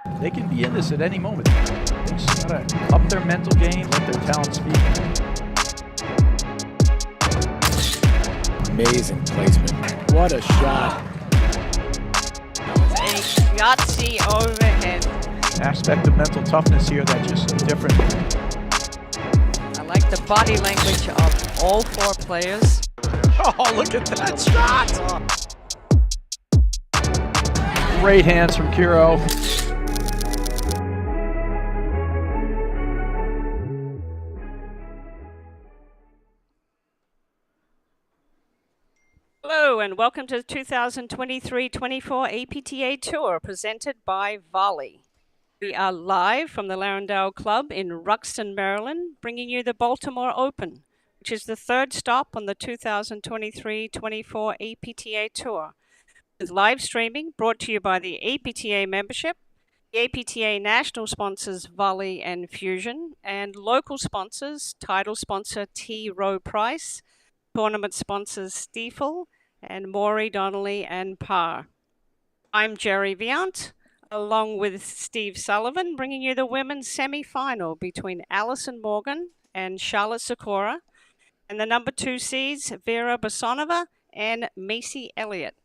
They can be in this at any moment. They just gotta up their mental game, let their talent speak. Amazing placement. What a shot. That was a Yahtzee overhead. Aspect of mental toughness here that's just different. I like the body language of all four players. Oh, look at that shot! Great hands from Kiro. Hello and welcome to the 2023-24 APTA Tour presented by Volley. We are live from the Larendale Club in Ruxton, Maryland, bringing you the Baltimore Open, which is the third stop on the 2023-24 APTA Tour. With live streaming brought to you by the APTA membership, the APTA national sponsors Volley and Fusion, and local sponsors, title sponsor T. Rowe Price, tournament sponsors Stiefel, and Maury Donnelly and Parr. I'm Jerry Viant, along with Steve Sullivan, bringing you the women's semi-final between Alison Morgan and Charlotte Sikora, and the number 2 seeds Vera Bessonova and Macy Elliott.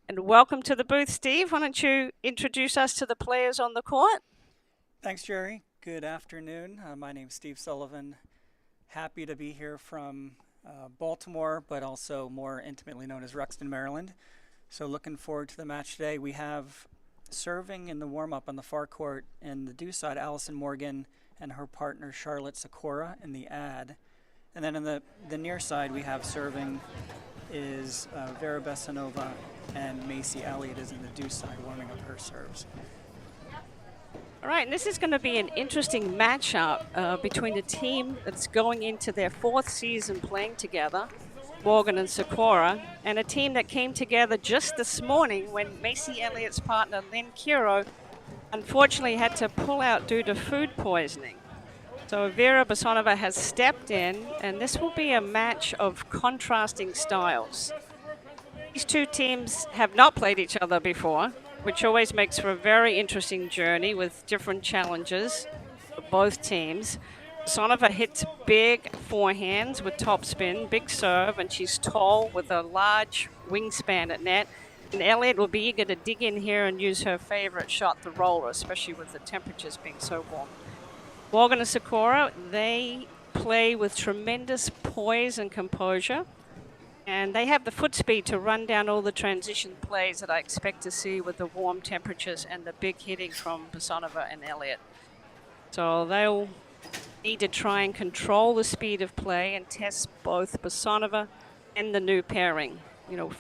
And welcome to the booth, Steve. Why don't you introduce us to the players on the court? Thanks, Jerry. Good afternoon. My name's Steve Sullivan. Happy to be here from Baltimore, but also more intimately known as Ruxton, Maryland. So looking forward to the match today. We have serving in the warm-up on the far court in the due side, Alison Morgan and her partner Charlotte Sikora in the ad. And then in the near side, we have serving is Vera Bessonova, and Macy Elliott is in the due side warming up her serves. All right, and this is going to be an interesting matchup between the team that's going into their 4th season playing together, Morgan and Sikora, and a team that came together just this morning when Macy Elliott's partner, Lynn Kiro, unfortunately had to pull out due to food poisoning. So Vera Bessonova has stepped in, and this will be a match of contrasting styles. These two teams have not played each other before, which always makes for a very interesting journey with different challenges for both teams. Bessonova hits big forehands with topspin, big serve, and she's tall with a large wingspan at net. And Elliott will be eager to dig in here and use her favorite shot, the roller, especially with the temperatures being so warm. Morgan and Sikora, they play with tremendous poise and composure. And they have the foot speed to run down all the transition plays that I expect to see with the warm temperatures and the big hitting from Bessonova and Elliott. So they'll need to try and control the speed of play and test both Bessonova and the new pairing. You know,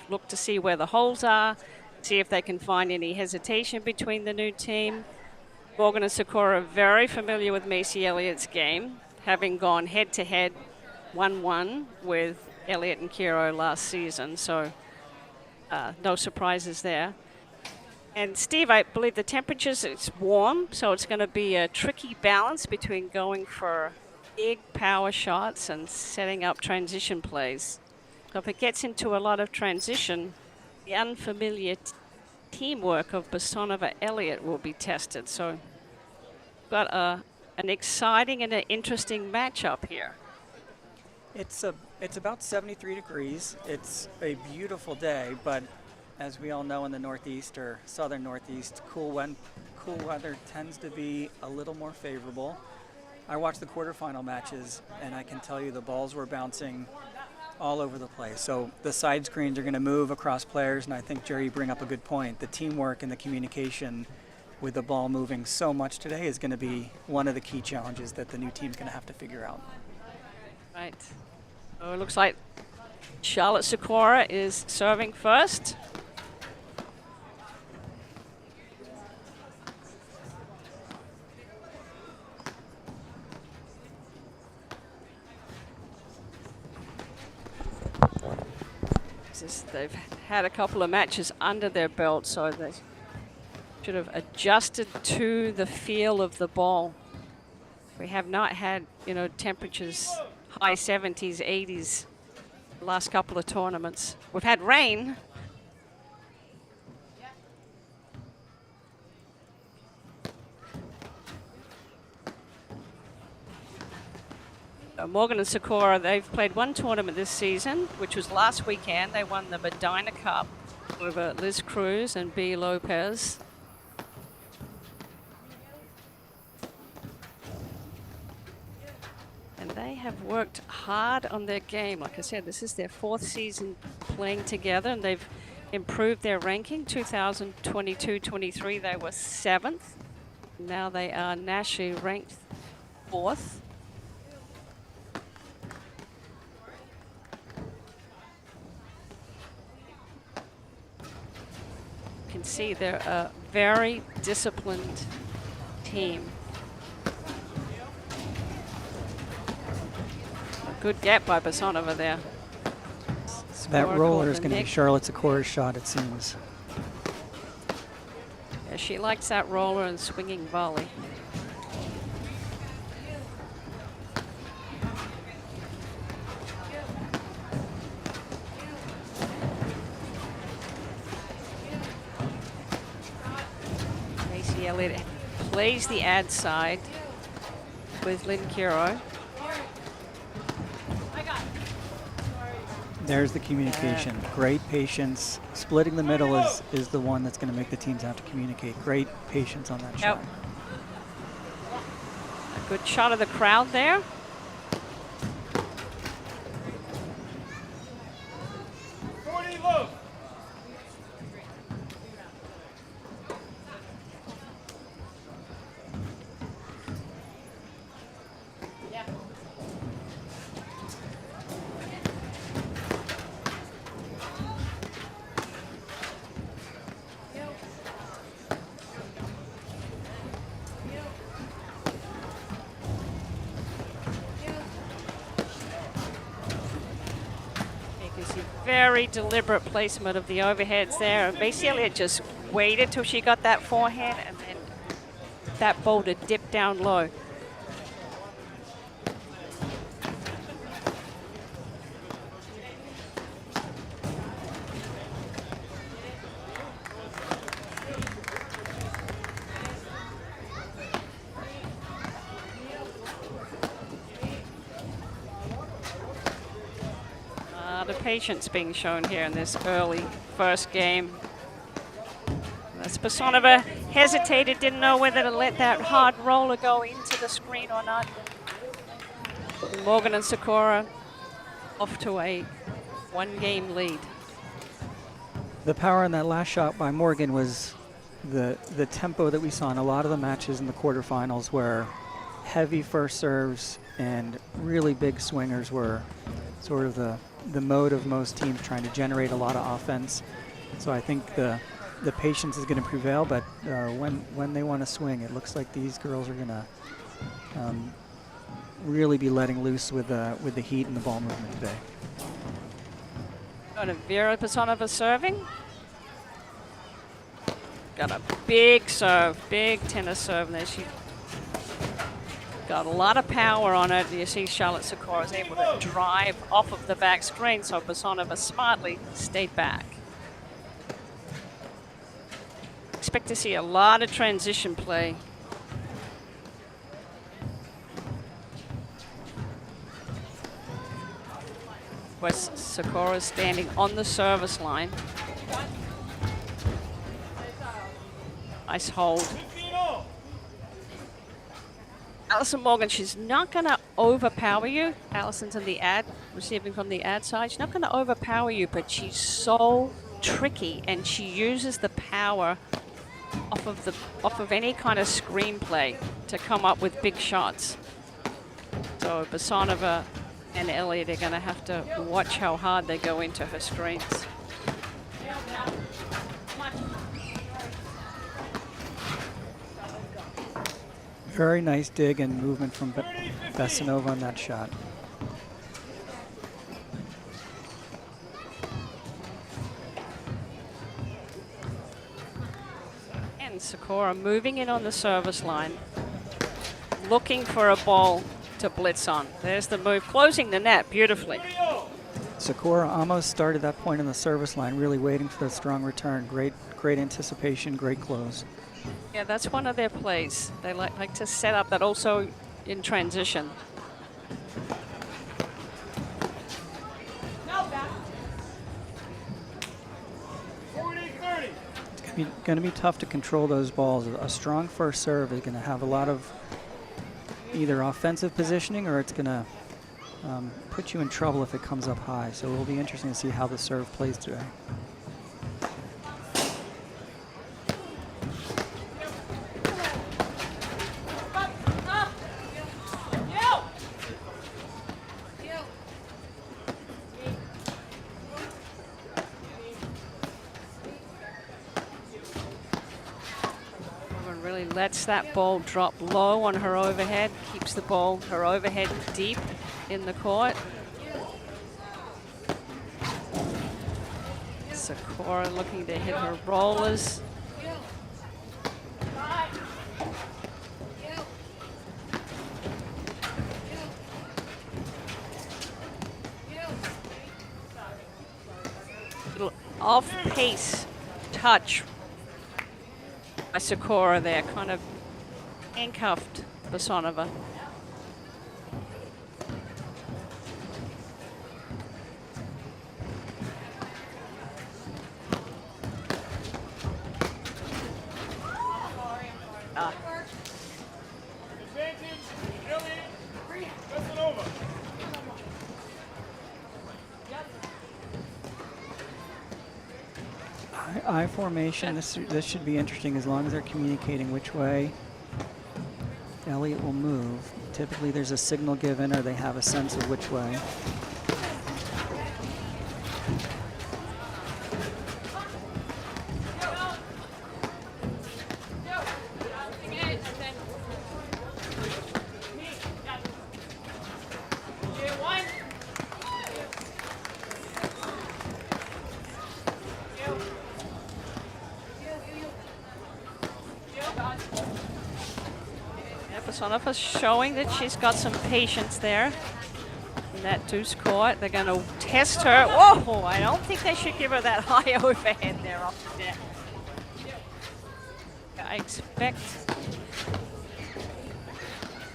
look to see where the holes are, see if they can find any hesitation between the new team. Morgan and Sikora are very familiar with Macy Elliott's game, having gone head-to-head 1-1 with Elliott and Kiro last season, so no surprises there. And Steve, I believe the temperatures, it's warm, so it's going to be a tricky balance between going for big power shots and setting up transition plays. So if it gets into a lot of transition, the unfamiliar teamwork of Bessonova Elliott will be tested. So got an exciting and an interesting matchup here. It's about 73 degrees. It's a beautiful day, but as we all know in the Northeast or Southern Northeast, cool weather tends to be a little more favorable. I watched the quarterfinal matches, and I can tell you the balls were bouncing all over the place. So the side screens are going to move across players, and I think, Jerry, you bring up a good point. The teamwork and the communication with the ball moving so much today is going to be one of the key challenges that the new team's going to have to figure out. Right. So it looks like Charlotte Sikora is serving first. They've had a couple of matches under their belt, so they should have adjusted to the feel of the ball. We have not had, temperatures high 70s, 80s the last couple of tournaments. We've had rain. Morgan and Sikora, they've played one tournament this season, which was last weekend. They won the Medina Cup over Liz Cruz and B. Lopez. And they have worked hard on their game. Like I said, this is their 4th season playing together, and they've improved their ranking. 2022-23, they were 7th. Now they are nationally ranked 4th. You can see they're a very disciplined team. A good get by Bessonova there. That Sikora roller caught is the going to be nick. Charlotte Sikora's shot, it seems. Yeah, she likes that roller and swinging volley. Elliott plays the ad side with Lynn Kiro. There's the communication. Great patience. Splitting the middle is the one that's going to make the teams have to communicate. Great patience on that shot. A good shot of the crowd there. Very deliberate placement of the overheads there. And Macy Elliott just waited till she got that forehand, and then that boulder dipped down low. The patience being shown here in this early first game. As Bessonova hesitated, didn't know whether to let that hard roller go into the screen or not. Morgan and Sikora off to a 1-game lead. The power in that last shot by Morgan was the tempo that we saw in a lot of the matches in the quarterfinals, where heavy first serves and really big swingers were sort of the mode of most teams, trying to generate a lot of offense. So I think the patience is going to prevail, but when they want to swing, it looks like these girls are going to really be letting loose with the heat and the ball movement today. Got a Vera Bessonova serving. Got a big serve, big tennis serve, and there she got a lot of power on it. You see Charlotte Sikora is able to drive off of the back screen, so Bessonova smartly stayed back. Expect to see a lot of transition play. Where Sikora is standing on the service line. Nice hold. Alison Morgan, she's not going to overpower you. Alison's in the ad, receiving from the ad side. She's not going to overpower you, but she's so tricky, and she uses the power off of any kind of screenplay to come up with big shots. So Bessonova and Elliott are going to have to watch how hard they go into her screens. Very nice dig and movement from Bessonova on that shot. And Sikora moving in on the service line, looking for a ball to blitz on. There's the move, closing the net beautifully. Sikora almost started that point on the service line, really waiting for the strong return. Great anticipation, great close. Yeah, that's one of their plays. They like to set up that also in transition. going to be tough to control those balls. A strong first serve is going to have a lot of either offensive positioning, or it's going to put you in trouble if it comes up high. So it will be interesting to see how the serve plays today. Really lets that ball drop low on her overhead, keeps the ball, her overhead deep in the court. Sikora looking to hit her rollers. Little off-pace touch by Sikora there, kind of handcuffed Bessonova. I formation, this should be interesting as long as they're communicating which way Elliott will move. Typically there's a signal given, or they have a sense of which way. Bessonova showing that she's got some patience there in that deuce court. They're going to test her. Whoa, I don't think they should give her that high overhead there off the net. I expect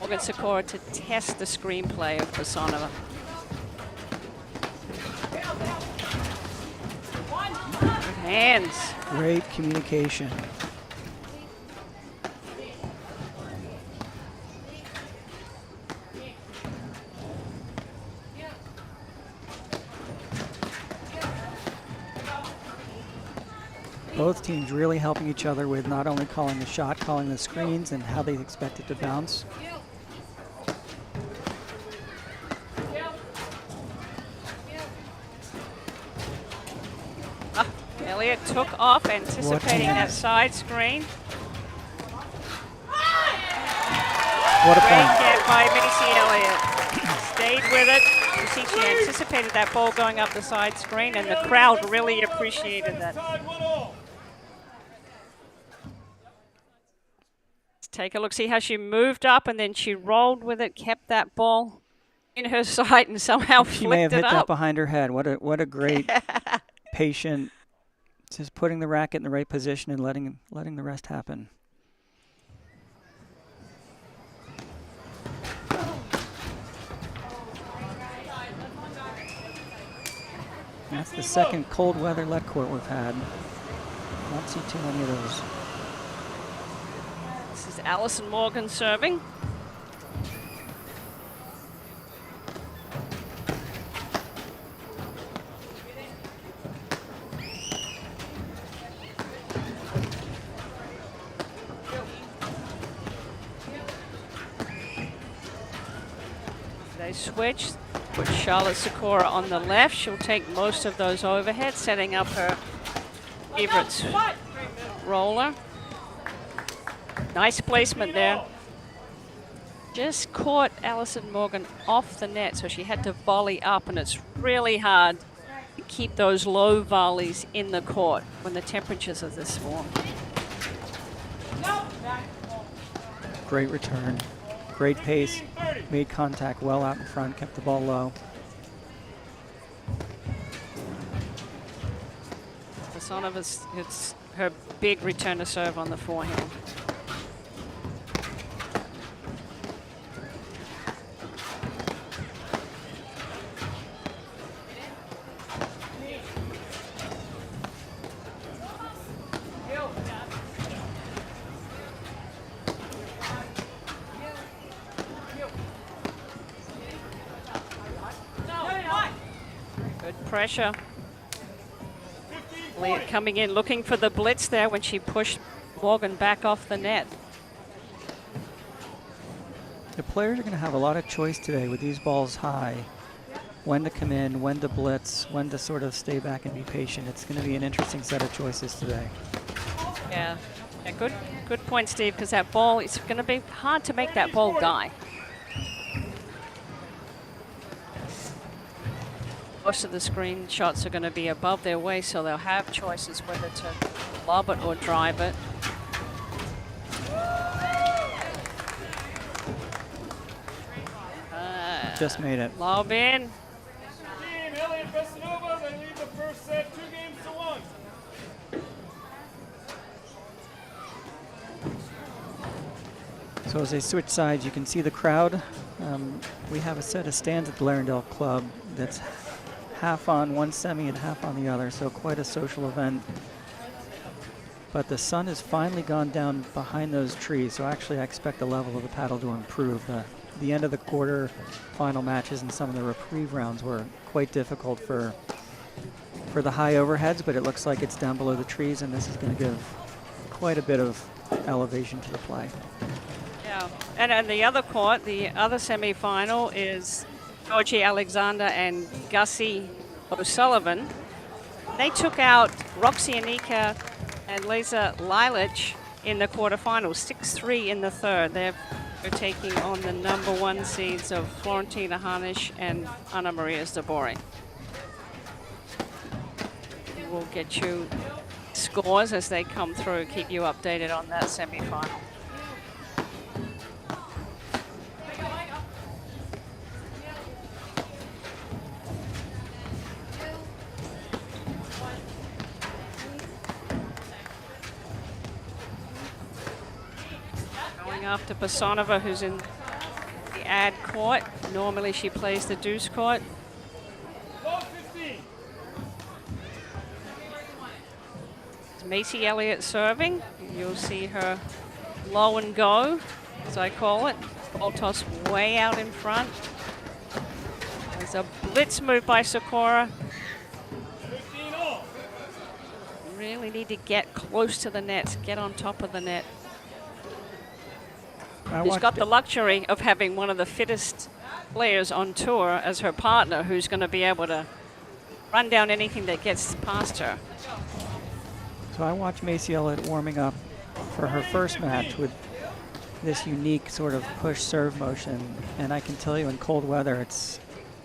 Morgan Sikora to test the screenplay of Bessonova. Good hands. Great communication. Both teams really helping each other with not only calling the shot, calling the screens, and how they expect it to bounce. Elliott took off, anticipating that side screen. What a Great point. get by Missy Elliott. Stayed with it. You see, she anticipated that ball going up the side screen, and the crowd really appreciated that. Let's take a look, see how she moved up, and then she rolled with it, kept that ball in her sight, and somehow flicked it up. She may have hit that behind her head. What a great, patient, just putting the racket in the right position and letting the rest happen. That's the second cold weather let court we've had. Don't see too many of those. This is Allison Morgan serving. They switch. Put Charlotte Sikora on the left. She'll take most of those overheads, setting up her favorite roller. Nice placement there. Just caught Allison Morgan off the net, so she had to volley up, and it's really hard to keep those low volleys in the court when the temperatures are this warm. Great return. Great pace, made contact well out in front, kept the ball low. Bessonova's, it's her big return to serve on the forehand. Good pressure. Elliott coming in, looking for the blitz there when she pushed Morgan back off the net. The players are going to have a lot of choice today with these balls high. When to come in, when to blitz, when to sort of stay back and be patient. It's going to be an interesting set of choices today. Yeah, good point, Steve, because that ball, it's going to be hard to make that ball die. Most of the screen shots are going to be above their waist, so they'll have choices whether to lob it or drive it. Just made it. Lob in. Team Elliott, Bessonova, they lead the first set 2-1. So as they switch sides, you can see the crowd. We have a set of stands at the Larendale Club that's half on one semi and half on the other, so quite a social event. But the sun has finally gone down behind those trees, so actually I expect the level of the paddle to improve. The end of the quarter final matches and some of the reprieve rounds were quite difficult for the high overheads, but it looks like it's down below the trees, and this is going to give quite a bit of elevation to the play. Yeah, and on the other court, the other semi-final is Georgie Alexander and Gussie O'Sullivan. They took out Roxy Anika and Lisa Lilich in the quarterfinals, 6-3 in the third. They're taking on the #1 seeds of Florentina Harnisch and Ana Maria Zdobori. We'll get you scores as they come through, keep you updated on that semi-final. After Bessonova, who's in the ad court. Normally she plays the deuce court. It's Macy Elliott serving. You'll see her low and go, as I call it. Ball toss way out in front. There's a blitz move by Sikora. Really need to get close to the net, get on top of the net. She's got the luxury of having one of the fittest players on tour as her partner, who's going to be able to run down anything that gets past her. So I watched Macy Elliott warming up for her first match with this unique sort of push serve motion, and I can tell you in cold weather it's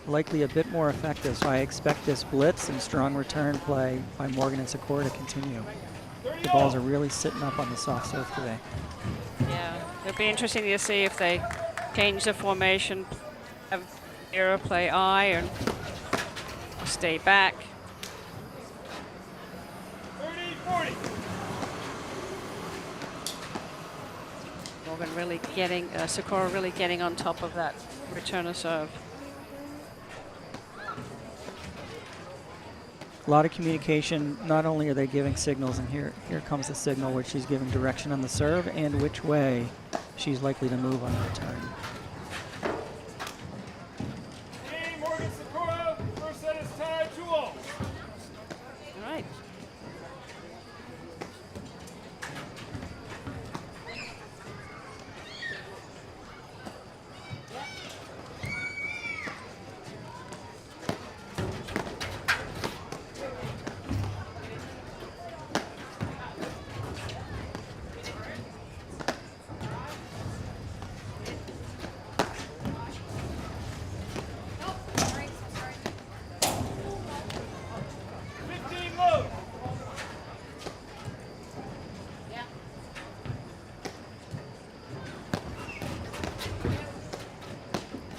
likely a bit more effective, so I expect this blitz and strong return play by Morgan and Sikora to continue. The balls are really sitting up on the soft serve today. Yeah, it'll be interesting to see if they change the formation, have Era play I and stay back. 30-40. Morgan really getting, Sikora really getting on top of that returner serve. A lot of communication. Not only are they giving signals, and here comes the signal where she's giving direction on the serve and which way she's likely to move on the return. Team Morgan Sikora, first set is tied 2-all. All right.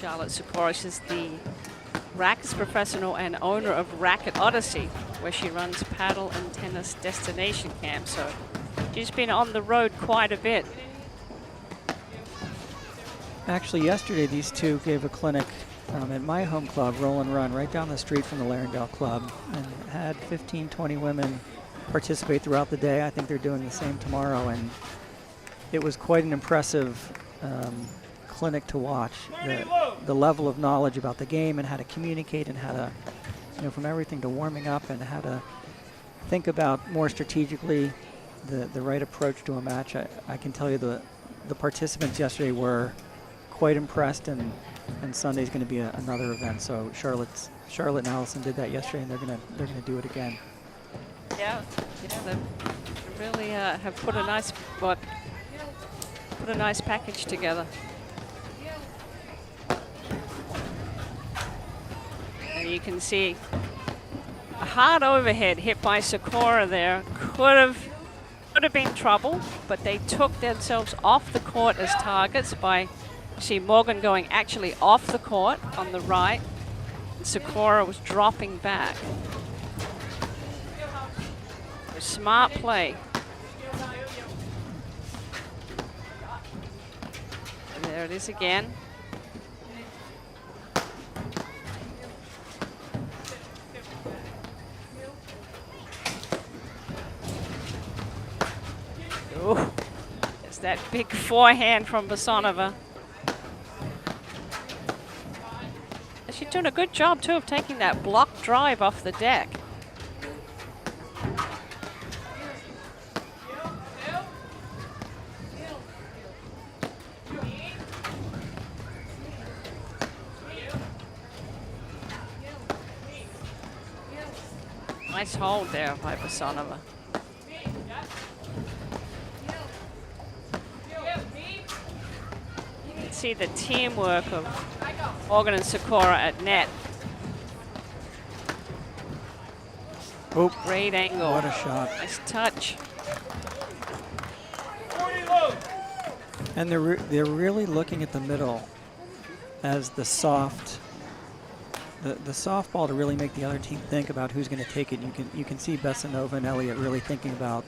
Charlotte Sikora is the rackets professional and owner of Racket Odyssey, where she runs paddle and tennis destination camps. So she's been on the road quite a bit. Actually, yesterday these two gave a clinic at my home club, Roll and Run, right down the street from the Larendale Club, and had 15, 20 women participate throughout the day. I think they're doing the same tomorrow, and it was quite an impressive clinic to watch. The level of knowledge about the game and how to communicate and how to from everything to warming up and how to think about more strategically the right approach to a match. I can tell you the participants yesterday were quite impressed, and Sunday's going to be another event. So Charlotte and Allison did that yesterday, and they're gonna do it again. Yeah, they really have put a nice package together. And you can see a hard overhead hit by Sikora there. Could have been trouble, but they took themselves off the court as targets by, see Morgan going actually off the court on the right, and Sikora was dropping back. A smart play. And there it is again. Ooh, there's that big forehand from Bessonova. She's doing a good job too of taking that block drive off the deck. Nice hold there by Bessonova. You can see the teamwork of Morgan and Sikora at net. Oh, great angle. What a shot. Nice touch. 40 low. And they're really looking at the middle as the soft ball to really make the other team think about who's going to take it. You can see Bessonova and Elliott really thinking about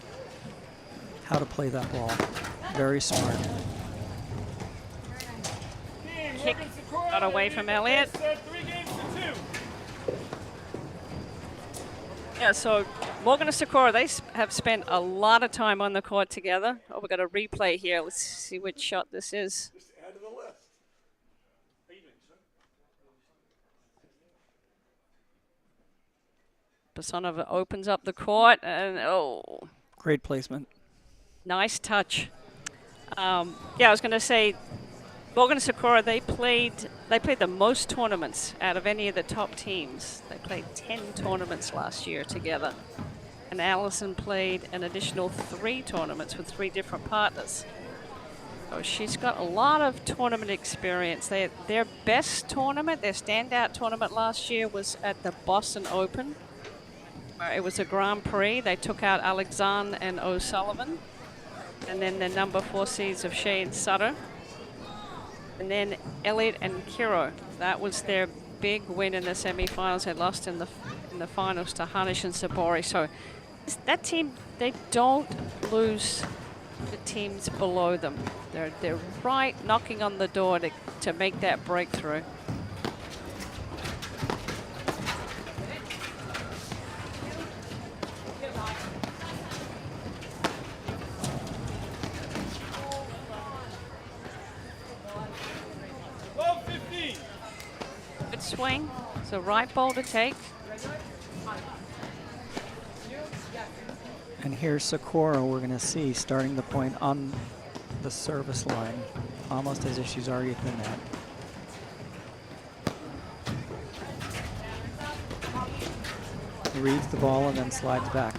how to play that ball. Very smart. Kick got away from Elliott. 3 games to 2. Yeah, so Morgan and Sikora, they have spent a lot of time on the court together. Oh, we've got a replay here. Let's see which shot this is. Just add to the list. Bessonova opens up the court, and oh. Great placement. Nice touch. Yeah, I was going to say, Morgan and Sikora, they played the most tournaments out of any of the top teams. They played 10 tournaments last year together. And Allison played an additional 3 tournaments with 3 different partners. So she's got a lot of tournament experience. Their best tournament, their standout tournament last year was at the Boston Open. It was a Grand Prix. They took out Alexander and O'Sullivan. And then the number 4 seeds of Shea and Sutter. And then Elliott and Kiro. That was their big win in the semifinals. They lost in the finals to Hanish and Sabori. So that team, they don't lose the teams below them. They're right knocking on the door to make that breakthrough. Good swing. It's a right ball to take. And here's Sikora, we're going to see starting the point on the service line, almost as if she's already at the net. Reads the ball and then slides back.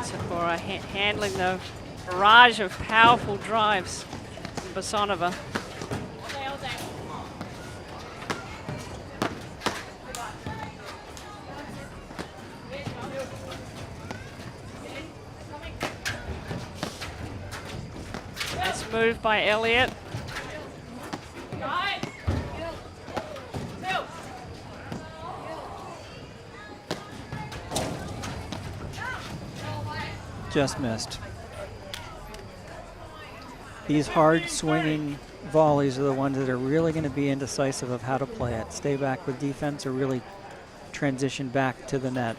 Sikora handling the barrage of powerful drives from Bessonova. move by Elliott. Just missed. These hard swinging volleys are the ones that are really going to be indecisive of how to play it. Stay back with defense or really transition back to the net.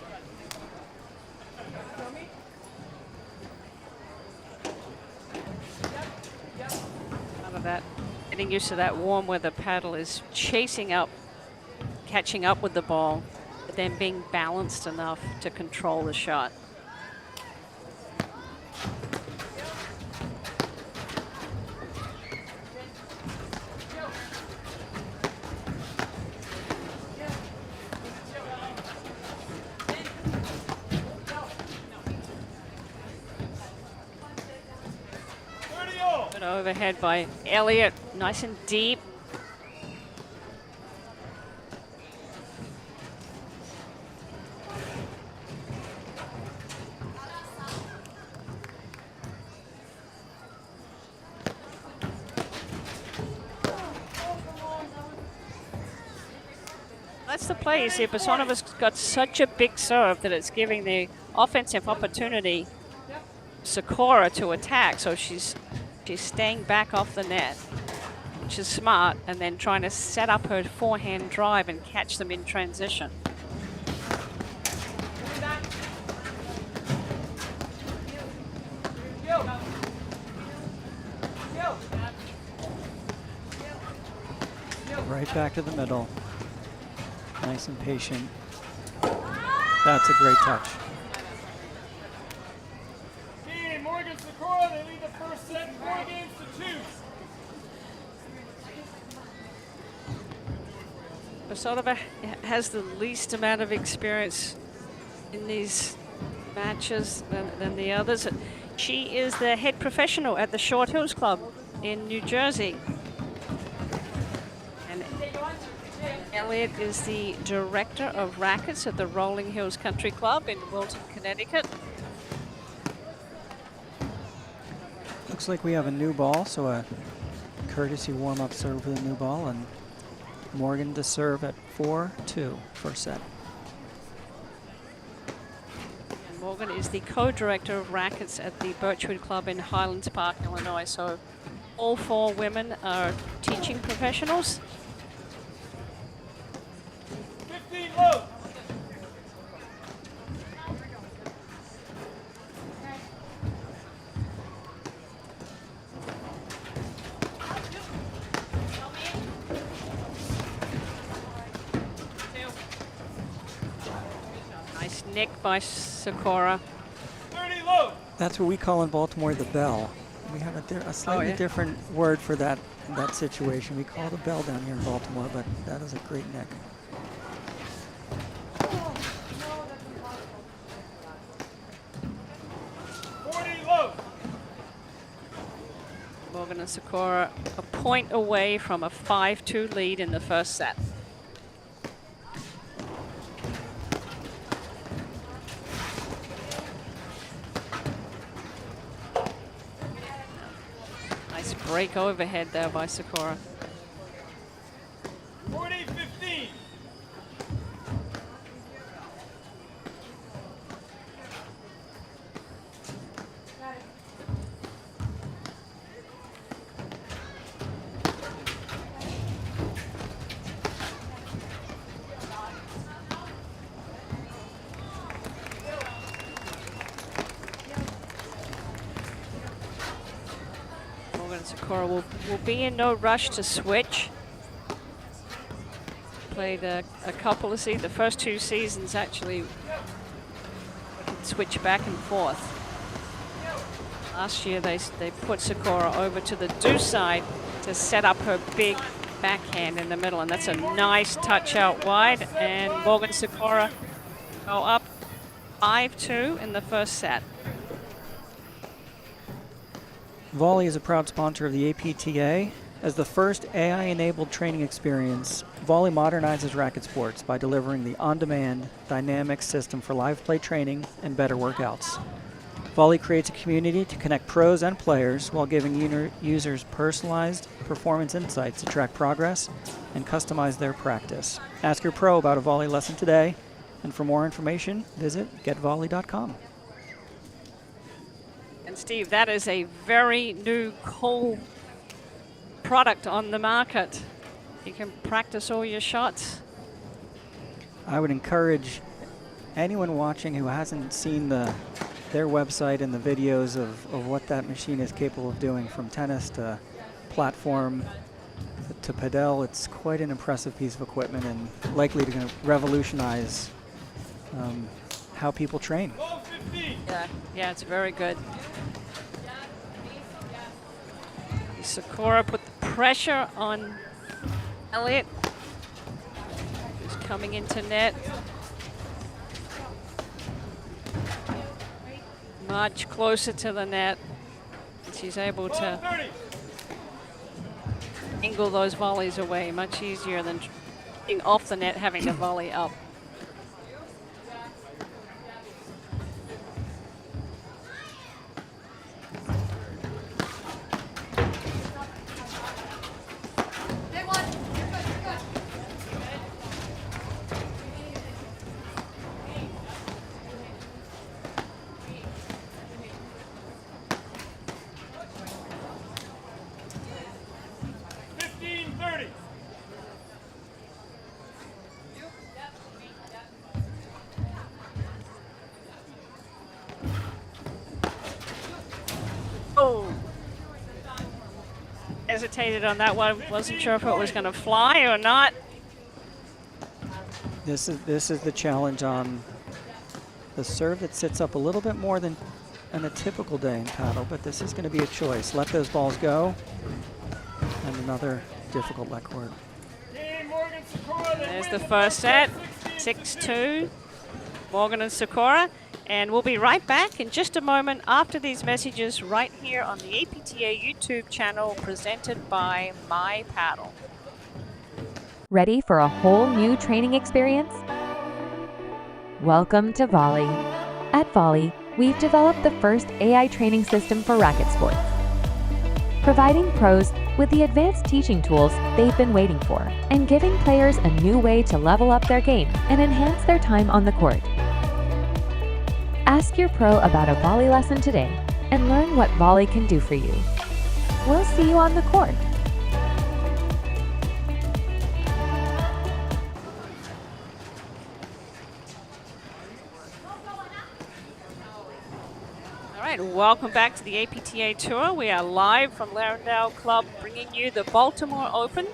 Out of that, getting used to that warm weather paddle is chasing up, catching up with the ball, but then being balanced enough to control the shot. Good overhead by Elliott, nice and deep. That's the play. You see, Bessonova's got such a big serve that it's giving the offensive opportunity Sikora to attack. So she's staying back off the net, which is smart, and then trying to set up her forehand drive and catch them in transition. Right back to the middle. Nice and patient. That's a great touch. Team Morgan Sikora, they lead the first set 4-2. Bessonova has the least amount of experience in these matches than the others. She is the head professional at the Short Hills Club in New Jersey. And Elliott is the director of rackets at the Rolling Hills Country Club in Wilton, Connecticut. Looks like we have a new ball, so a courtesy warm-up serve with a new ball, and Morgan to serve at 4-2 first set. And Morgan is the co-director of rackets at the Birchwood Club in Highlands Park, Illinois. So all 4 women are teaching professionals. 15 low. Nice nick by Sikora. 30 low. That's what we call in Baltimore the bell. We have a slightly different word for that situation. We call it a bell down here in Baltimore, but that is a great nick. Morgan and Sikora a point away from a 5-2 lead in the first set. Nice break overhead there by Sikora. 40-15. Sikora will be in no rush to switch. Played a couple of seasons, the first 2 seasons actually switch back and forth. Last year they put Sikora over to the deuce side to set up her big backhand in the middle, and that's a nice touch out wide, and Morgan Sikora go up 5-2 in the first set. Volley is a proud sponsor of the APTA. As the first AI-enabled training experience, Volley modernizes racket sports by delivering the on-demand, dynamic system for live play training and better workouts. Volley creates a community to connect pros and players while giving users personalized performance insights to track progress and customize their practice. Ask your pro about a volley lesson today, and for more information, visit getvolley.com. And Steve, that is a very new, cool product on the market. You can practice all your shots. I would encourage anyone watching who hasn't seen their website and the videos of what that machine is capable of doing, from tennis to platform to padel. It's quite an impressive piece of equipment and likely to revolutionize how people train. Yeah, it's very good. Sikora put the pressure on Elliott, who's coming into net. Much closer to the net. She's able to angle those volleys away much easier than being off the net, having to volley up. Hesitated on that one. Wasn't sure if it was going to fly or not. This is the challenge on the serve that sits up a little bit more than on a typical day in paddle, but this is going to be a choice. Let those balls go, and another difficult leg court. There's the first set, 6-2, Morgan and Sikora. And we'll be right back in just a moment after these messages right here on the APTA YouTube channel presented by My Paddle. Ready for a whole new training experience? Welcome to Volley. At Volley, we've developed the first AI training system for racket sports, providing pros with the advanced teaching tools they've been waiting for, and giving players a new way to level up their game and enhance their time on the court. Ask your pro about a volley lesson today and learn what Volley can do for you. We'll see you on the court. All right, welcome back to the APTA Tour. We are live from Larendale Club bringing you the Baltimore Open.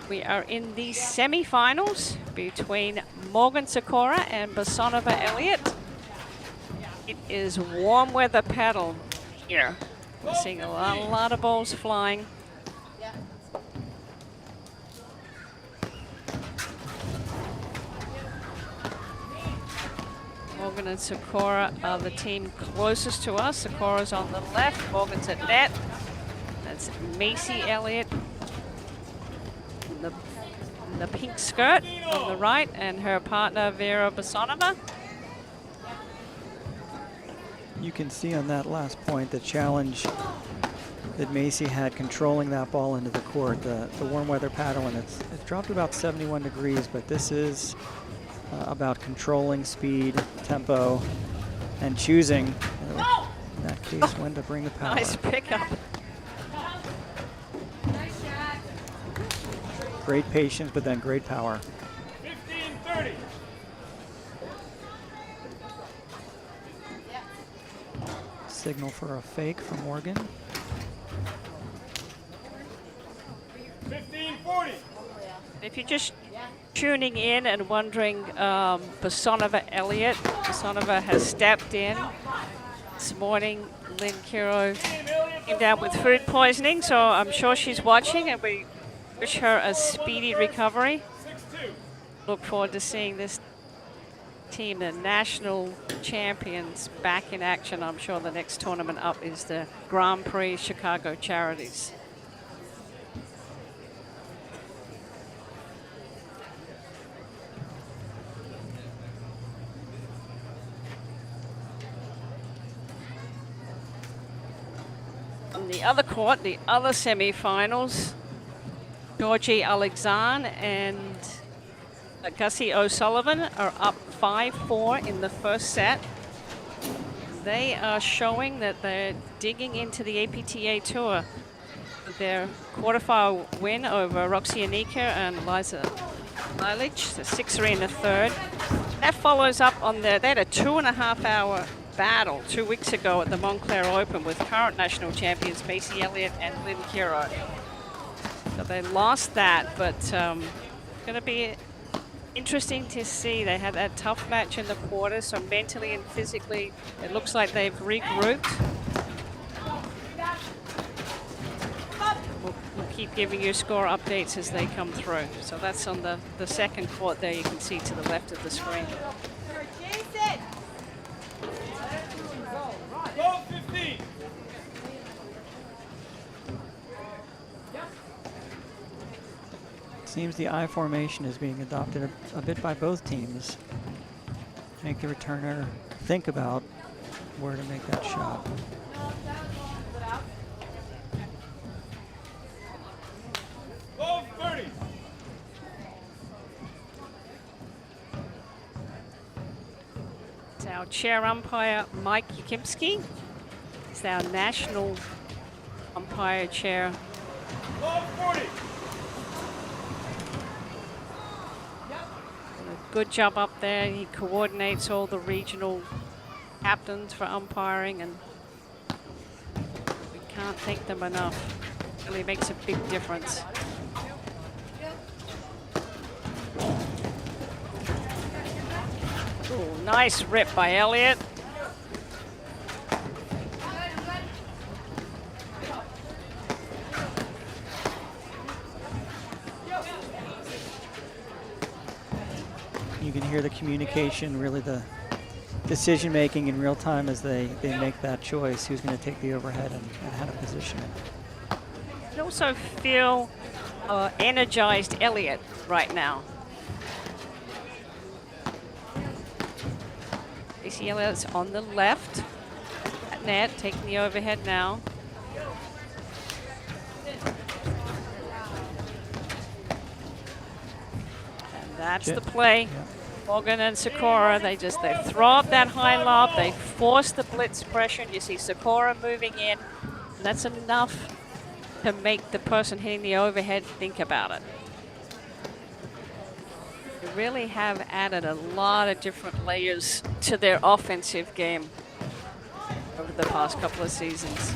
We are in the semifinals between Morgan Sikora and Bessonova Elliott. It is warm weather paddle here. We're seeing a lot of balls flying. Morgan and Sikora are the team closest to us. Sikora's on the left, Morgan's at net. That's Macy Elliott in the pink skirt on the right, and her partner Vera Bessonova. You can see on that last point the challenge that Macy had controlling that ball into the court, the warm weather paddle, and it's dropped about 71 degrees, but this is about controlling speed, tempo, and choosing, in that case, when to bring the power. Nice pickup. Great patience, but then great power. 15-30. Signal for a fake from Morgan. 15-40. If you're just tuning in and wondering, Bessonova Elliott, Bessonova has stepped in. This morning, Lynn Kiro came down with food poisoning, so I'm sure she's watching, and we wish her a speedy recovery. 6-2. Look forward to seeing this team, the national champions, back in action. I'm sure the next tournament up is the Grand Prix Chicago Charities. On the other court, the other semifinals, Georgie Alexandre and Gussie O'Sullivan are up 5-4 in the first set. They are showing that they're digging into the APTA Tour with their quarterfinal win over Roxy Anika and Liza Lilich, the 6-3 in the third. That follows up on they had a 2.5-hour battle 2 weeks ago at the Montclair Open with current national champions Macy Elliott and Lynn Kiro. So they lost that, but going to be interesting to see. They had that tough match in the quarter, so mentally and physically, it looks like they've regrouped. We'll keep giving you score updates as they come through. So that's on the second court there, you can see to the left of the screen. Go 15. Seems the I formation is being adopted a bit by both teams. Make the returner think about where to make that shot. Go 30. It's our chair umpire, Mike Yakimski. It's our national umpire chair, Go 40. good job up there. He coordinates all the regional captains for umpiring, and we can't thank them enough. Really makes a big difference. Ooh, nice rip by Elliott. You can hear the communication, really the decision making in real time as they make that choice, who's going to take the overhead and how to position it. I also feel energized Elliott right now. Macy Elliott's on the left at net, taking the overhead now. And that's the play. Yeah. Morgan and Sikora, they throw up that high lob, they force the blitz pressure, and you see Sikora moving in. And that's enough to make the person hitting the overhead think about it. They really have added a lot of different layers to their offensive game over the past couple of seasons.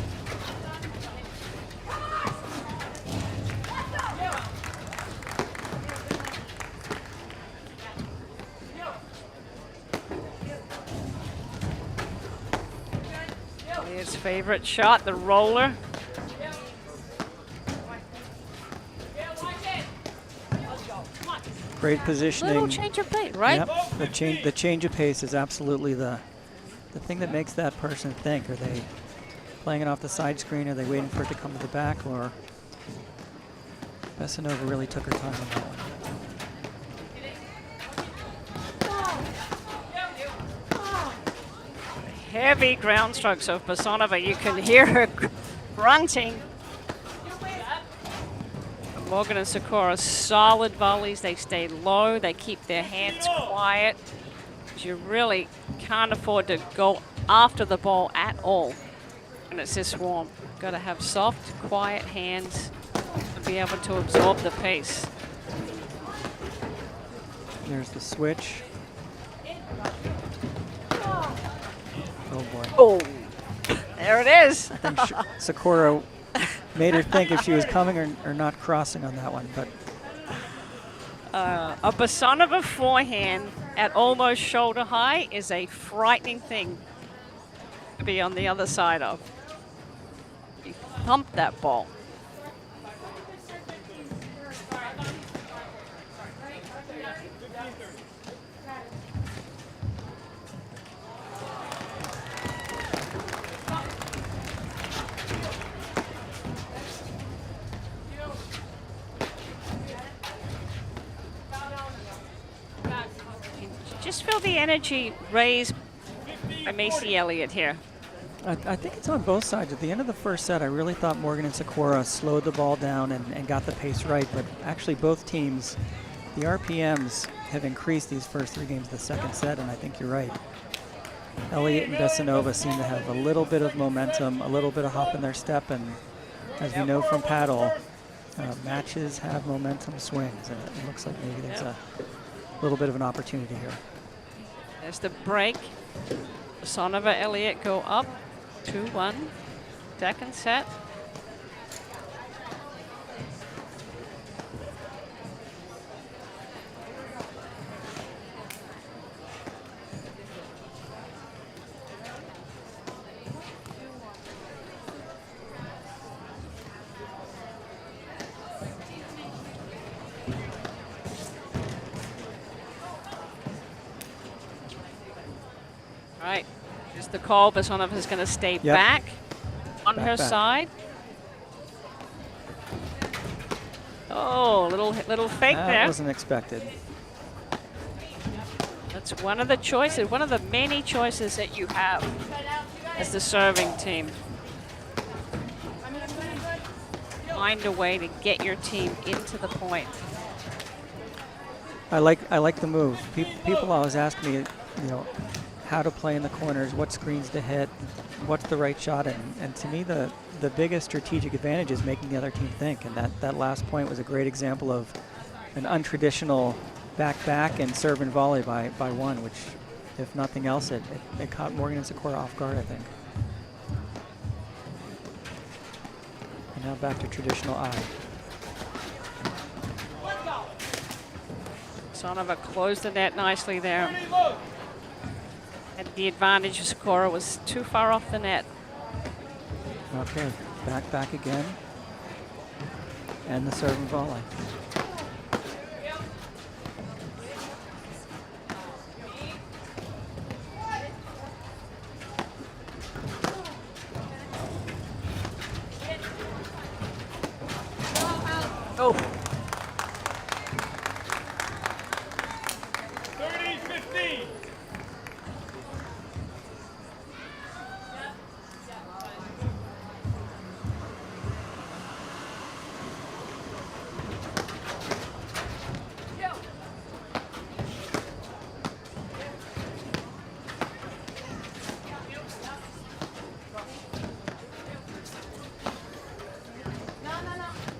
His favorite shot, the roller. Great positioning. Little change of pace, right? Yep. The change of pace is absolutely the thing that makes that person think. Are they playing it off the side screen? Are they waiting for it to come to the back? Or Bessonova really took her time on that one. Heavy ground strokes of Bessonova. You can hear her grunting. Morgan and Sikora, solid volleys. They stay low. They keep their hands quiet. You really can't afford to go after the ball at all when it's this warm. You've got to have soft, quiet hands to be able to absorb the pace. There's the switch. Oh boy. Oh, there it is. I think Sikora made her think if she was coming or not crossing on that one. But a Bessonova forehand at almost shoulder high is a frightening thing to be on the other side of. You pump that ball. Just feel the energy raised by Macy Elliott here. I think it's on both sides. At the end of the first set, I really thought Morgan and Sikora slowed the ball down and got the pace right, but actually both teams, the RPMs have increased these first 3 games of the second set, and I think you're right. Elliott and Bessonova seem to have a little bit of momentum, a little bit of hop in their step, and as we know from paddle, matches have momentum swings, and it looks like maybe there's a little bit of an opportunity here. There's the break. Bessonova, Elliott go up 2-1. Second set. All right, here's the call. Bessonova is going to stay back on her side. Oh, little fake there. That wasn't expected. That's one of the choices, one of the many choices that you have as the serving team. Find a way to get your team into the point. I like the move. People always ask me, how to play in the corners, what screens to hit, what's the right shot, and to me the biggest strategic advantage is making the other team think, and that last point was a great example of an untraditional back and serve and volley by one, which if nothing else it caught Morgan and Sikora off guard, I think. And now back to traditional eye. Bessonova closed the net nicely there. And the advantage of Sikora was too far off the net. Okay, back again. And the serve and volley. Oh. 30-15.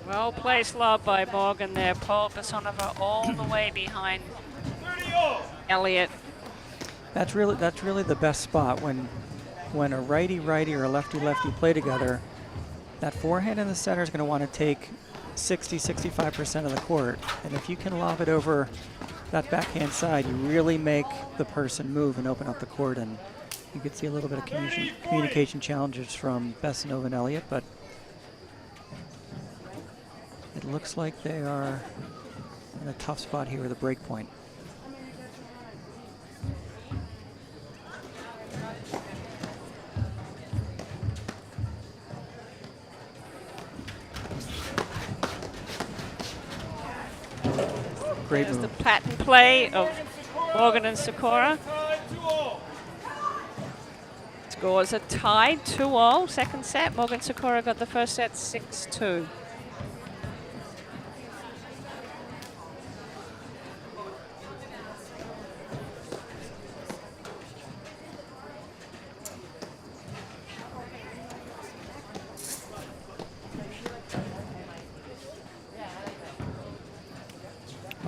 Well placed lob by Morgan there. Pulled Bessonova all the way behind Elliott. That's really the best spot when a righty or a lefty play together. That forehand in the center is going to want to take 60-65% of the court, and if you can lob it over that backhand side, you really make the person move and open up the court. And you could see a little bit of communication challenges from Bessonova and Elliott, but it looks like they are in a tough spot here with a break point. Great There's move. the pattern play of Morgan and Sikora. Scores are tied 2-all. Second set. Morgan Sikora got the first set 6-2.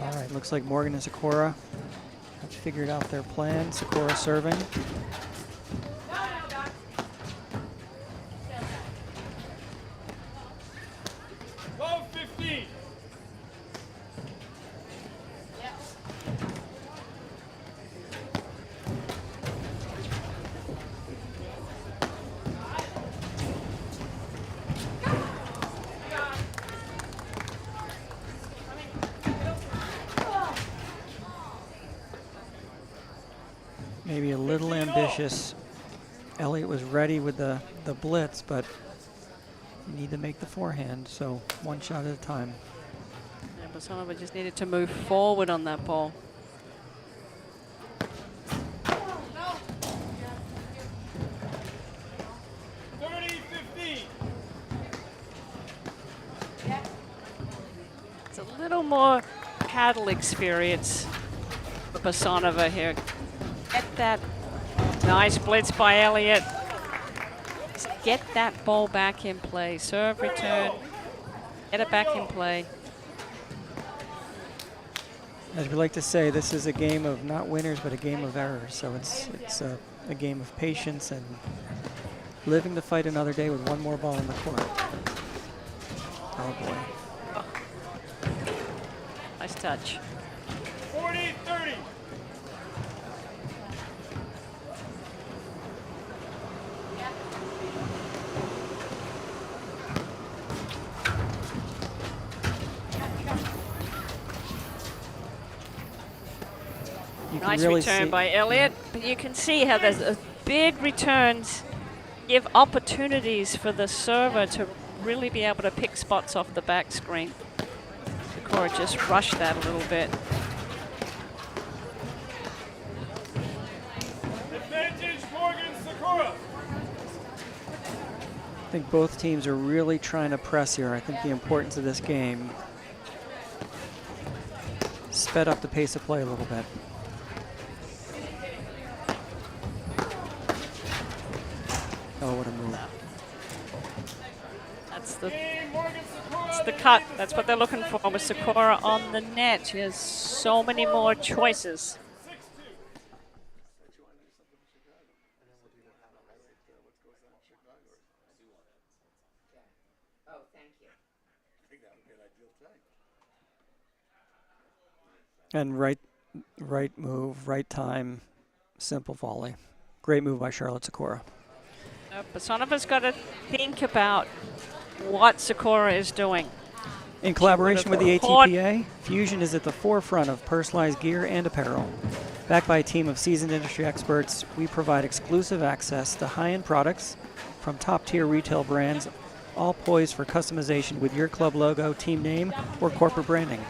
All right, looks like Morgan and Sikora have figured out their plan. Sikora serving. Maybe a little ambitious. Elliott was ready with the blitz, but you need to make the forehand, so one shot at a time. Yeah, Bessonova just needed to move forward on that ball. little more paddle experience for Bessonova here. Get that nice blitz by Elliott. Just get that ball back in play. Serve, return, get it back in play. As we like to say, this is a game of not winners, but a game of errors. So it's a game of patience and living to fight another day with one more ball in the court. Oh boy. Nice touch. 40-30. Nice really return see- by Elliott, but you can see how there's a big returns give opportunities for the server to really be able to pick spots off the back screen. Sikora just rushed that a little bit. Advantage Morgan Sikora. I think both teams are really trying to press here. I think the importance of this game sped up the pace of play a little bit. Oh, what a move. That's the Morgan Sikora. It's the cut. That's what they're looking for with Sikora on the net. She has so many more choices. And right move, right time, simple volley. Great move by Charlotte Sikora. Bessonova's got to think about what Sikora is doing. In collaboration with the caught- ATPA, Fusion is at the forefront of personalized gear and apparel. Backed by a team of seasoned industry experts, we provide exclusive access to high-end products from top-tier retail brands, all poised for customization with your club logo, team name, or corporate branding.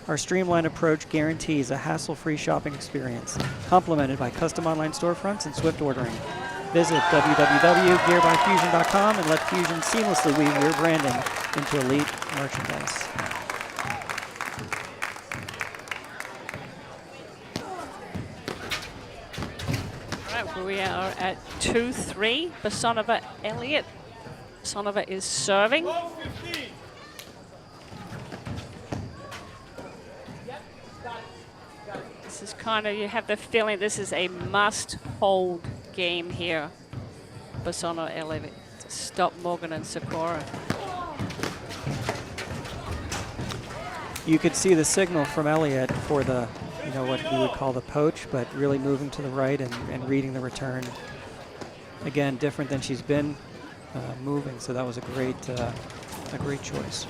Our streamlined approach guarantees a hassle-free shopping experience, complemented by custom online storefronts and swift ordering. Visit www.gearbyfusion.com and let Fusion seamlessly weave your branding into elite merchandise. All right, we are at 2-3. Bessonova, Elliott. Bessonova is serving. 12-15. This is kind of, you have the feeling this is a must-hold game here. Bessonova, Elliott to stop Morgan and Sikora. You could see the signal from Elliott for the, what we would call the poach, but really moving to the right and reading the return. Again, different than she's been moving, so that was a great choice.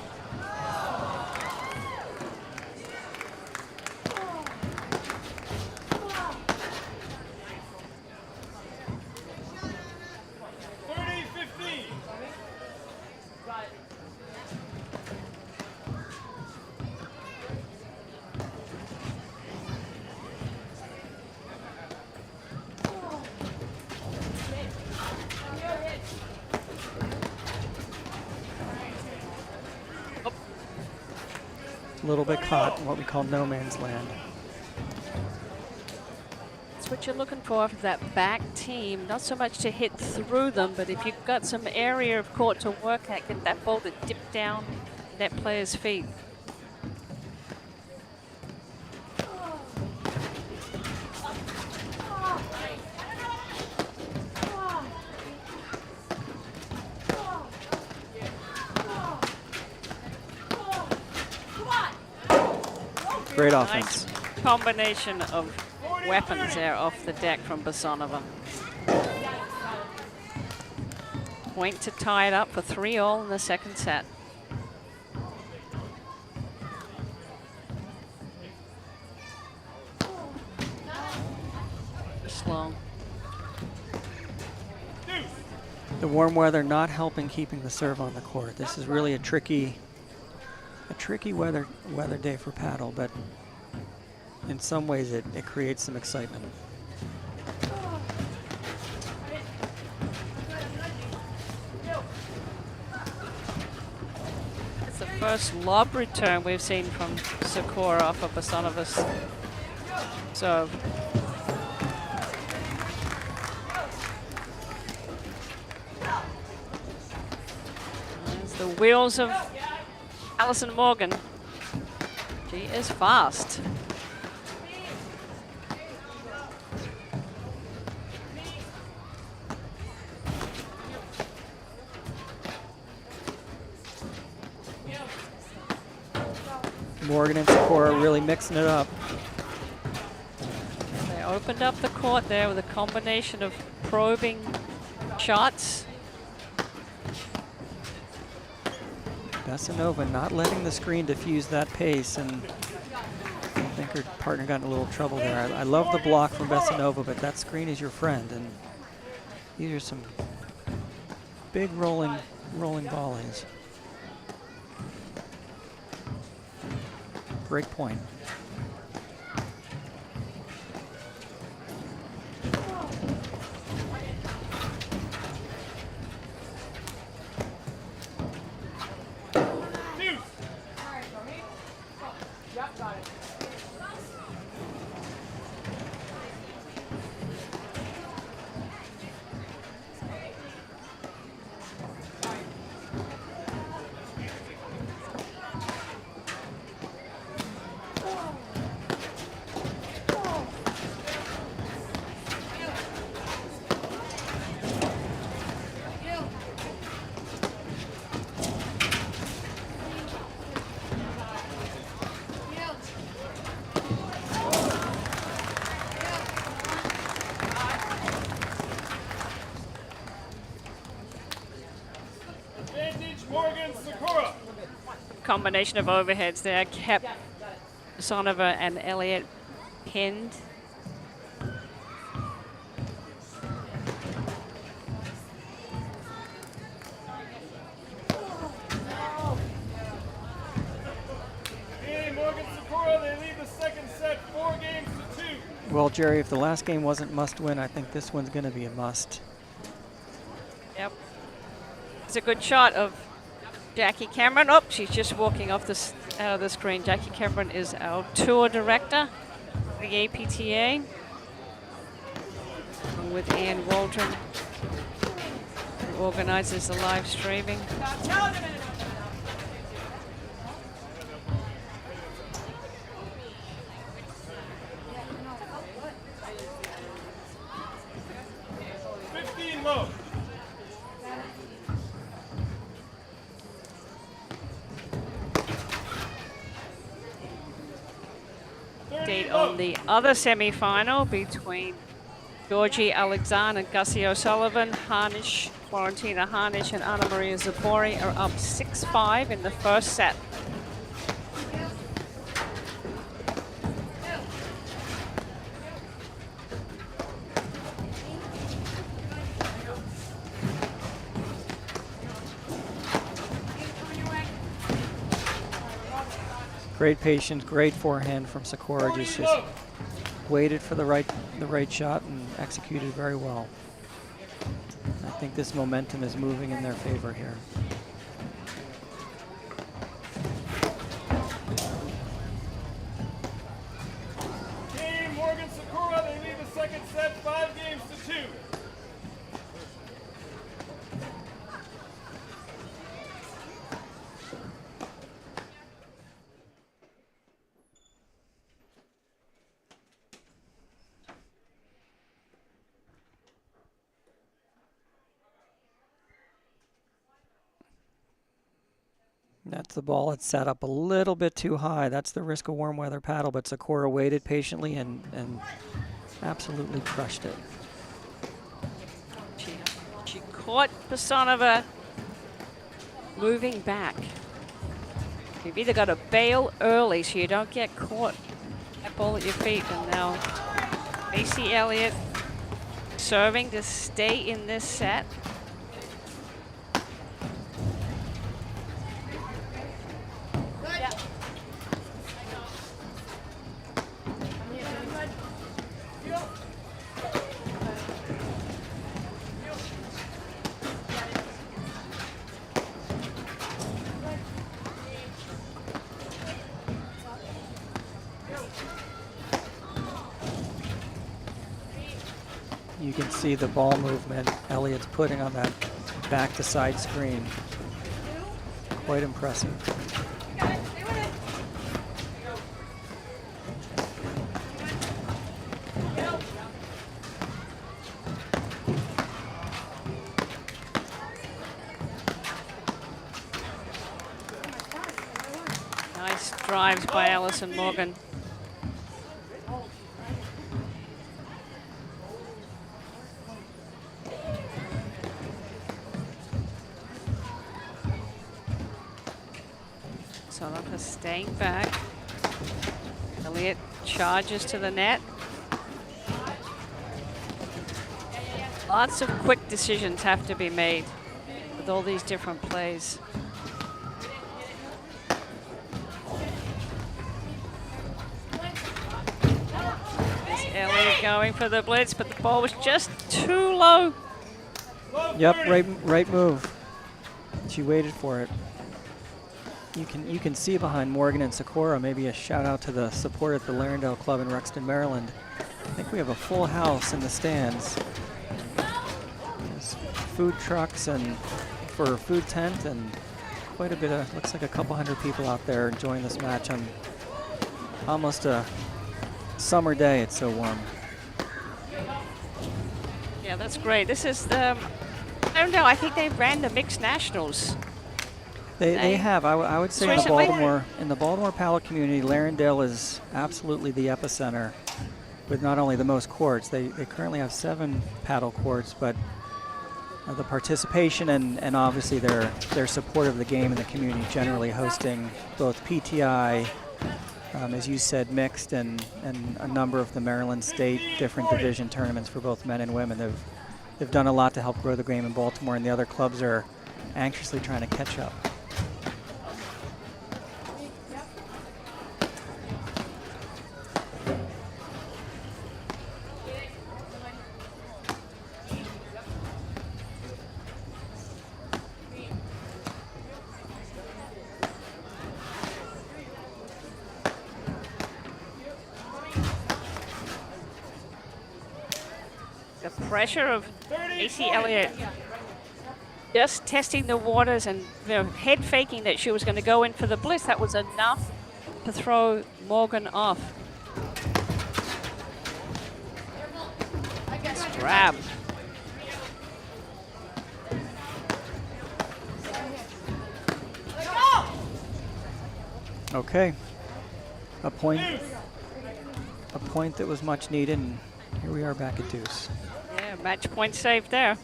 A little bit caught in what we call no man's land. That's what you're looking for that back team. Not so much to hit through them, but if you've got some area of court to work at, get that ball to dip down that player's feet. Great offense. Nice combination of weapons there off the deck from Bessonova. Point to tie it up for 3-all in the second set. Just long. The warm weather not helping keeping the serve on the court. This is really a tricky weather day for paddle, but in some ways it creates some excitement. It's the First lob return we've seen from Sikora off of Bessonova's serve. There's the wheels of Allison Morgan. She is fast. Morgan and Sikora really mixing it up. They opened up the court there with a combination of probing shots. Bessonova not letting the screen diffuse that pace, and I think her partner got in a little trouble there. I love the block from Bessonova, but that screen is your friend, and these are some big rolling volleys. Break point. Morgan, Sikora. Combination of overheads there kept Bessonova and Elliott pinned. Morgan, Sikora, they lead the second set 4 games to 2. Well, Jerry, if the last game wasn't must win, I think this one's going to be a must. Yep. It's a good shot of Jackie Cameron. Oh, she's just walking off this out of the screen. Jackie Cameron is our tour director, the APTA, along with Ann Waldron, who organizes the live streaming. Low. Date on the other semifinal between Georgie Alexander and Gussie O'Sullivan. Harnish, Florentina Harnish and Anna Maria Zapori are up 6-5 in the first set. Great patience, great forehand from Sikora. Just waited for the right shot and executed very well. I think this momentum is moving in their favor here. Team Morgan, Sikora, they lead the second set 5 games to 2. That's the ball. It's set up a little bit too high. That's the risk of warm weather paddle, but Sikora waited patiently and absolutely crushed it. She caught Bessonova moving back. You've either got to bail early so you don't get caught that ball at your feet. And now Macy Elliott serving to stay in this set. can see the ball movement Elliott's putting on that back to side screen. Quite impressive. Nice drives by Allison Morgan. Bessonova staying back. Elliott charges to the net. Lots of quick decisions have to be made with all these different plays. Elliott going for the blitz, but the ball was just too low. Yep, right move. She waited for it. You can see behind Morgan and Sikora, maybe a shout out to the support at the Larendale Club in Rexton, Maryland. I think we have a full house in the stands. There's food trucks and for a food tent, and quite a bit of, looks like a couple hundred people out there enjoying this match on almost a summer day. It's so warm. Yeah, that's great. This is the, I don't know, I think they ran the mixed nationals. They have. I would say Recently? in the Baltimore paddle community, Larendale is absolutely the epicenter with not only the most courts. They currently have 7 paddle courts, but the participation and obviously their support of the game in the community, generally hosting both PTI, as you said, mixed and a number of the Maryland State different division tournaments for both men and women. They've done a lot to help grow the game in Baltimore, and the other clubs are anxiously trying to catch up. The pressure of AC Elliott just testing the waters and head faking that she was going to go in for the blitz. That was enough to throw Morgan off. Nice grab. Okay, a point that was much needed, and here we are back at deuce. Yeah, match point saved there.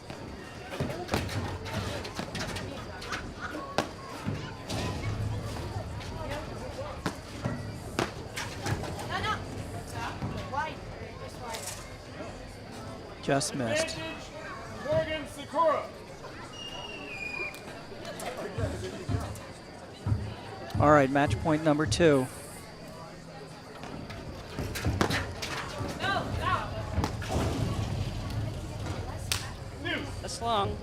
Just missed. Morgan Sikora. All right, match point number 2. That's long.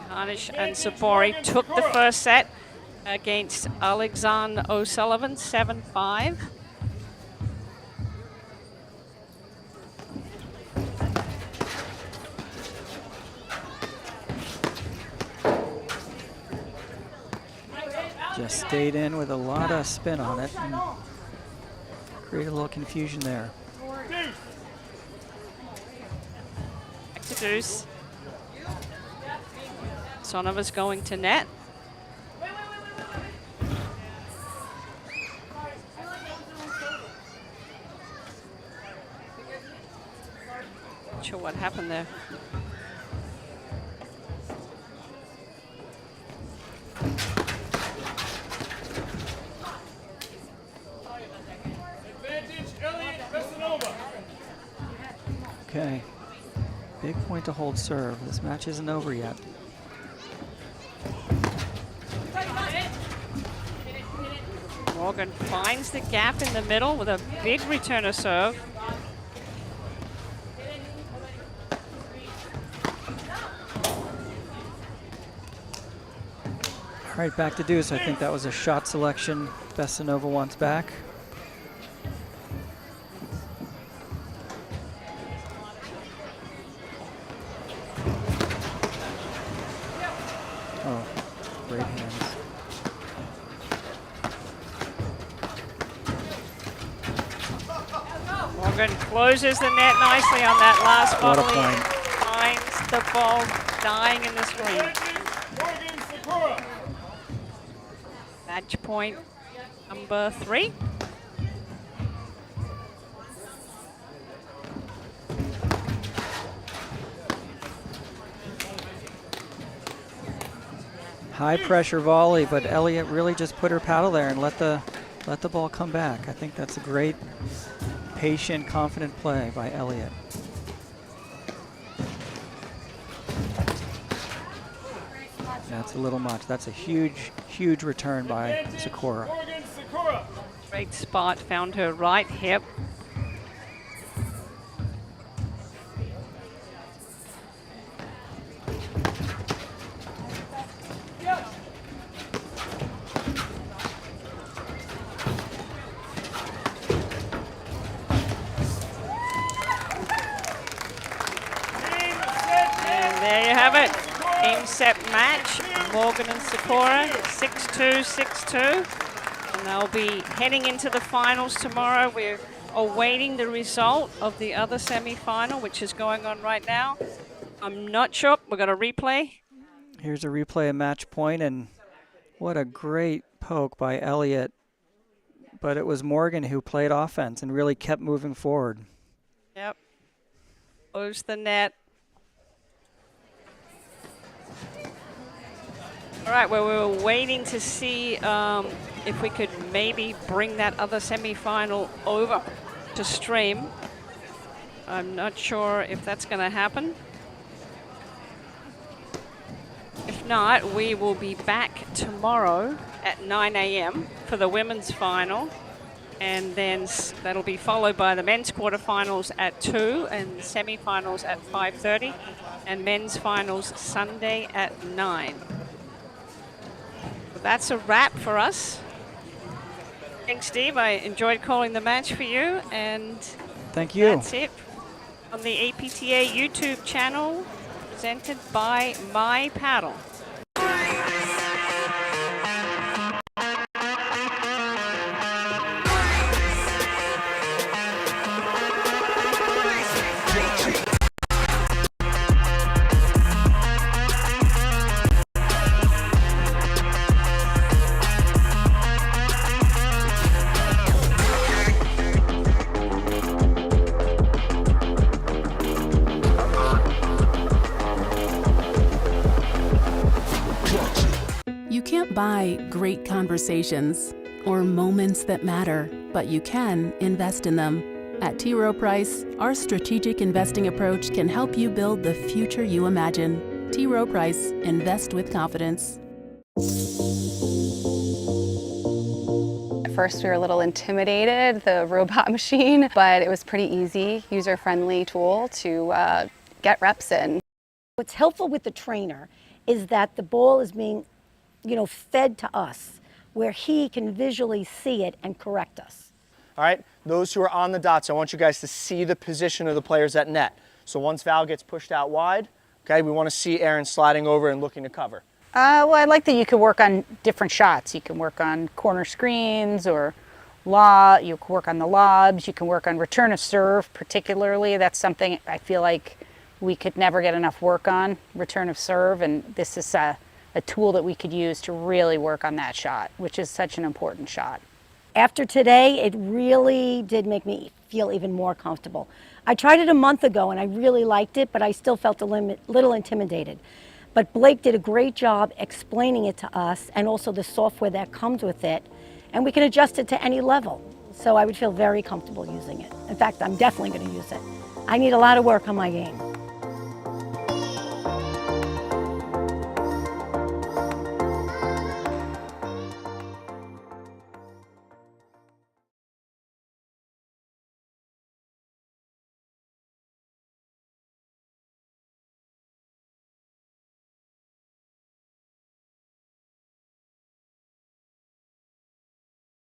Harnish and Sabori took the first set against Alexander O'Sullivan, 7-5. Just stayed in with a lot of spin on it and created a little confusion there. Back to deuce. Bessonova's going to net. Not sure what happened there. Advantage Elliott Bessonova. Okay, big point to hold serve. This match isn't over yet. Morgan finds the gap in the middle with a big returner serve. All right, back to deuce. I think that was a shot selection Bessonova wants back. Oh, great hands. Morgan closes the net nicely on that last What a volley. point. Finds the ball dying in the screen. Morgan Sikora. Match point number 3. High pressure volley, but Elliott really just put her paddle there and let the ball come back. I think that's a great, patient, confident play by Elliott. That's a little much. That's a huge, huge return by Sikora. Morgan Sikora. Great spot, found her right hip. And there you have it. Game, set, match. Morgan and Sikora, 6-2, 6-2. And they'll be heading into the finals tomorrow. We're awaiting the result of the other semi-final, which is going on right now. I'm not sure. We've got a replay. Here's a replay of match point, and what a great poke by Elliott. But it was Morgan who played offense and really kept moving forward. Yep. Close the net. All right, well, we were waiting to see if we could maybe bring that other semi-final over to stream. I'm not sure if that's going to happen. If not, we will be back tomorrow at 9 a.m. for the women's final. And then that'll be followed by the men's quarterfinals at 2 and semi-finals at 5:30 and men's finals Sunday at 9. So that's a wrap for us. Thanks, Steve. I enjoyed calling the match for you. And Thank you. that's it on the APTA YouTube channel presented by My Paddle. You can't buy great conversations or moments that matter, but you can invest in them. At T. Rowe Price, our strategic investing approach can help you build the future you imagine. T. Rowe Price, invest with confidence. At first we were a little intimidated, the robot machine, but it was pretty easy, user-friendly tool to get reps in. What's helpful with the trainer is that the ball is being, fed to us, where he can visually see it and correct us. All right, those who are on the dots, I want you guys to see the position of the players at net. So once Val gets pushed out wide, okay, we want to see Aaron sliding over and looking to cover. Well, I like that you could work on different shots. You can work on corner screens or you can work on the lobs, you can work on return of serve particularly. That's something I feel like we could never get enough work on, return of serve, and this is a tool that we could use to really work on that shot, which is such an important shot. After today, it really did make me feel even more comfortable. I tried it a month ago and I really liked it, but I still felt a little intimidated. But Blake did a great job explaining it to us and also the software that comes with it, and we can adjust it to any level. So I would feel very comfortable using it. In fact, I'm definitely going to use it. I need a lot of work on my game.